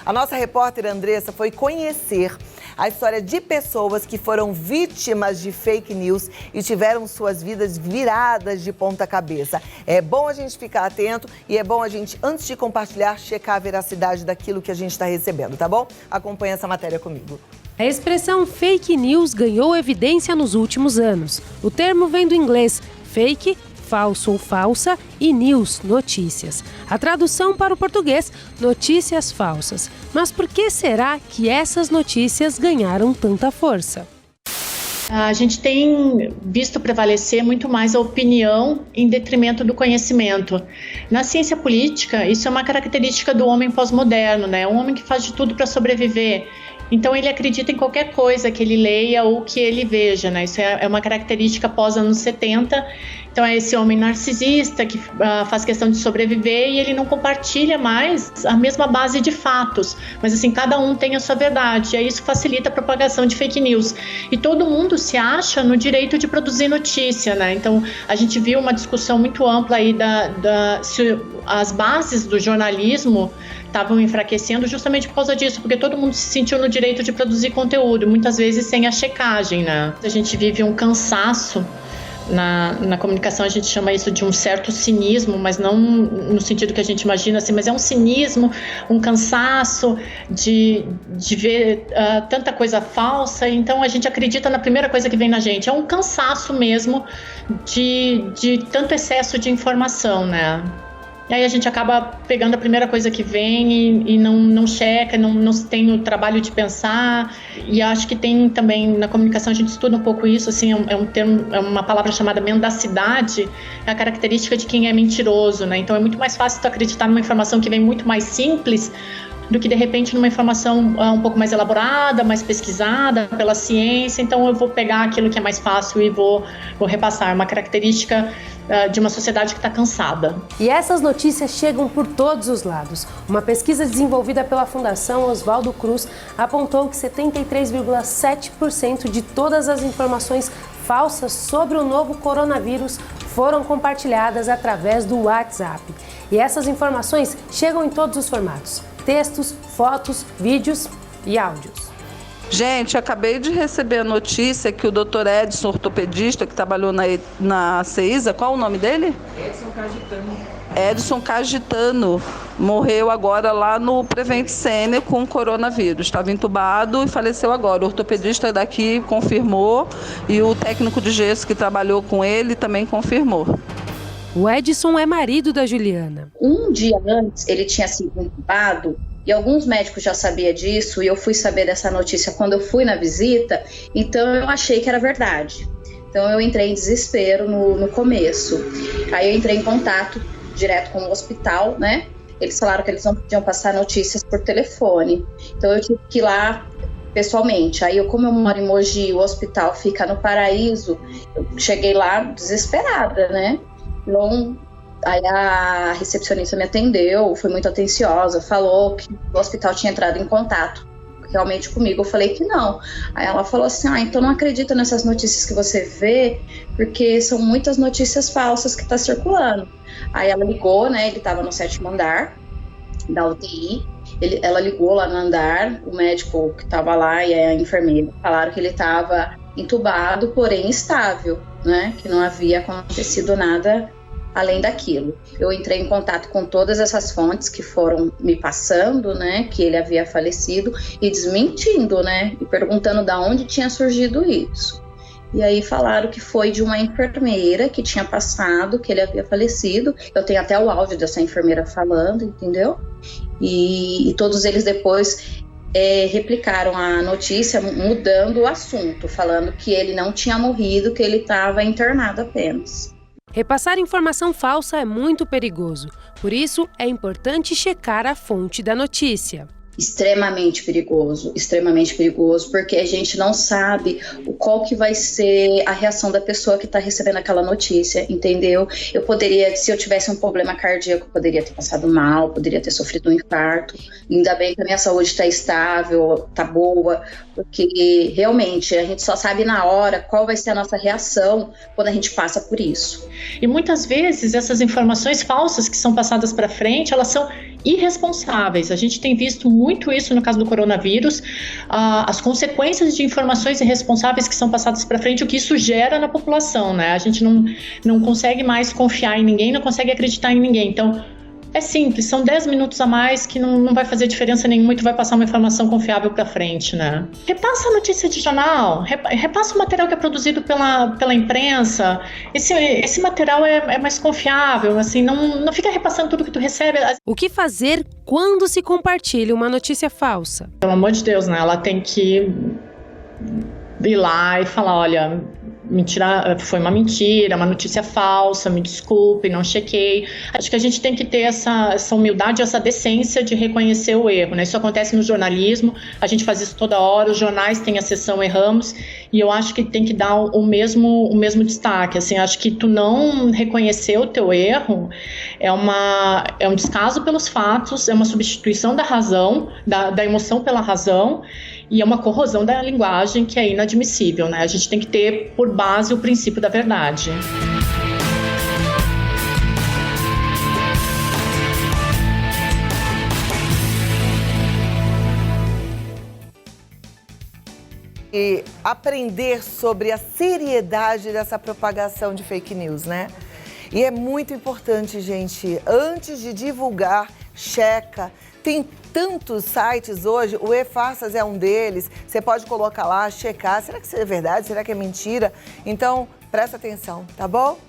A nossa repórter Andressa foi conhecer a história de pessoas que foram vítimas de fake news e tiveram suas vidas viradas de ponta cabeça. É bom a gente ficar atento e é bom a gente, antes de compartilhar, checar a veracidade daquilo que a gente está recebendo, tá bom? Acompanha essa matéria comigo. A expressão fake news ganhou evidência nos últimos anos. O termo vem do inglês fake, falso ou falsa, e news, notícias. A tradução para o português, notícias falsas. Mas por que será que essas notícias ganharam tanta força? A gente tem visto prevalecer muito mais a opinião em detrimento do conhecimento. Na ciência política, isso é uma característica do homem pós-moderno, né? Um homem que faz de tudo para sobreviver. Então ele acredita em qualquer coisa que ele leia ou que ele veja, né? Isso é uma característica pós-anos 70. Então é esse homem narcisista que faz questão de sobreviver e ele não compartilha mais a mesma base de fatos. Mas assim, cada um tem a sua verdade. E aí isso facilita a propagação de fake news. E todo mundo se acha no direito de produzir notícia, né? Então a gente viu uma discussão muito ampla aí se as bases do jornalismo estavam enfraquecendo justamente por causa disso, porque todo mundo se sentiu no direito de produzir conteúdo, muitas vezes sem a checagem, né? A gente vive um cansaço. Na comunicação a gente chama isso de um certo cinismo, mas não no sentido que a gente imagina assim, mas é um cinismo, um cansaço de ver tanta coisa falsa, então a gente acredita na primeira coisa que vem na gente, é um cansaço mesmo de tanto excesso de informação, né? E aí a gente acaba pegando a primeira coisa que vem e não checa, não tem o trabalho de pensar. E acho que tem também, na comunicação a gente estuda um pouco isso, assim, é um termo, é uma palavra chamada mendacidade, é a característica de quem é mentiroso, né? Então é muito mais fácil tu acreditar numa informação que vem muito mais simples do que de repente numa informação um pouco mais elaborada, mais pesquisada pela ciência. Então eu vou pegar aquilo que é mais fácil e vou repassar. É uma característica de uma sociedade que está cansada. E essas notícias chegam por todos os lados. Uma pesquisa desenvolvida pela Fundação Oswaldo Cruz apontou que 73,7% de todas as informações falsas sobre o novo coronavírus foram compartilhadas através do WhatsApp. E essas informações chegam em todos os formatos: textos, fotos, vídeos e áudios. Gente, acabei de receber a notícia que o Dr. Edson, ortopedista, que trabalhou na CEISA, qual o nome dele? Edson Cagitano, morreu agora lá no Prevent Senior com coronavírus. Estava entubado e faleceu agora. O ortopedista daqui confirmou e o técnico de gesso que trabalhou com ele também confirmou. O Edson é marido da Juliana. Um dia antes, ele tinha sido entubado e alguns médicos já sabiam disso e eu fui saber dessa notícia quando eu fui na visita, então eu achei que era verdade. Então eu entrei em desespero no começo. Aí eu entrei em contato direto com o hospital, né? Eles falaram que eles não podiam passar notícias por telefone. Então eu tive que ir lá pessoalmente. Aí como eu moro em Mogi, o hospital fica no Paraíso, eu cheguei lá desesperada, né? Então, aí a recepcionista me atendeu, foi muito atenciosa, falou que o hospital tinha entrado em contato realmente comigo. Eu falei que não. Aí ela falou assim, então não acredita nessas notícias que você vê, porque são muitas notícias falsas que tá circulando. Aí ela ligou, né, ele estava no 7º andar da UTI, ela ligou lá no andar, o médico que estava lá e a enfermeira falaram que ele estava entubado, porém estável, né, que não havia acontecido nada além daquilo. Eu entrei em contato com todas essas fontes que foram me passando, né, que ele havia falecido e desmentindo, né, e perguntando de onde tinha surgido isso. E aí falaram que foi de uma enfermeira que tinha passado, que ele havia falecido. Eu tenho até o áudio dessa enfermeira falando, entendeu? E todos eles depois replicaram a notícia mudando o assunto, falando que ele não tinha morrido, que ele estava internado apenas. Repassar informação falsa é muito perigoso, por isso é importante checar a fonte da notícia. Extremamente perigoso, porque a gente não sabe qual que vai ser a reação da pessoa que está recebendo aquela notícia, entendeu? Eu poderia, se eu tivesse um problema cardíaco, poderia ter passado mal, poderia ter sofrido um infarto. Ainda bem que a minha saúde está estável, está boa, porque realmente a gente só sabe na hora qual vai ser a nossa reação quando a gente passa por isso. E muitas vezes essas informações falsas que são passadas para frente, elas são irresponsáveis. A gente tem visto muito isso no caso do coronavírus, as consequências de informações irresponsáveis que são passadas para frente, o que isso gera na população, né? A gente não consegue mais confiar em ninguém, não consegue acreditar em ninguém. Então, é simples, são 10 minutos a mais que não vai fazer diferença nenhuma e tu vai passar uma informação confiável para frente, né? Repassa a notícia de jornal, repassa o material que é produzido pela imprensa. Esse material é mais confiável, assim, não fica repassando tudo que tu recebe. O que fazer quando se compartilha uma notícia falsa? Pelo amor de Deus, né? Ela tem que ir lá e falar, olha, mentira, foi uma mentira, uma notícia falsa, me desculpe, não chequei. Acho que a gente tem que ter essa humildade, essa decência de reconhecer o erro, né? Isso acontece no jornalismo, a gente faz isso toda hora, os jornais têm a seção Erramos, e eu acho que tem que dar o mesmo destaque, assim, acho que tu não reconhecer o teu erro é um descaso pelos fatos, é uma substituição da razão, da emoção pela razão, e é uma corrosão da linguagem que é inadmissível, né? A gente tem que ter por base o princípio da verdade. E aprender sobre a seriedade dessa propagação de fake news, né? E é muito importante, gente, antes de divulgar, checa. Tem tantos sites hoje, o E-Farsas é um deles, você pode colocar lá, checar, será que isso é verdade, será que é mentira? Então, presta atenção, tá bom?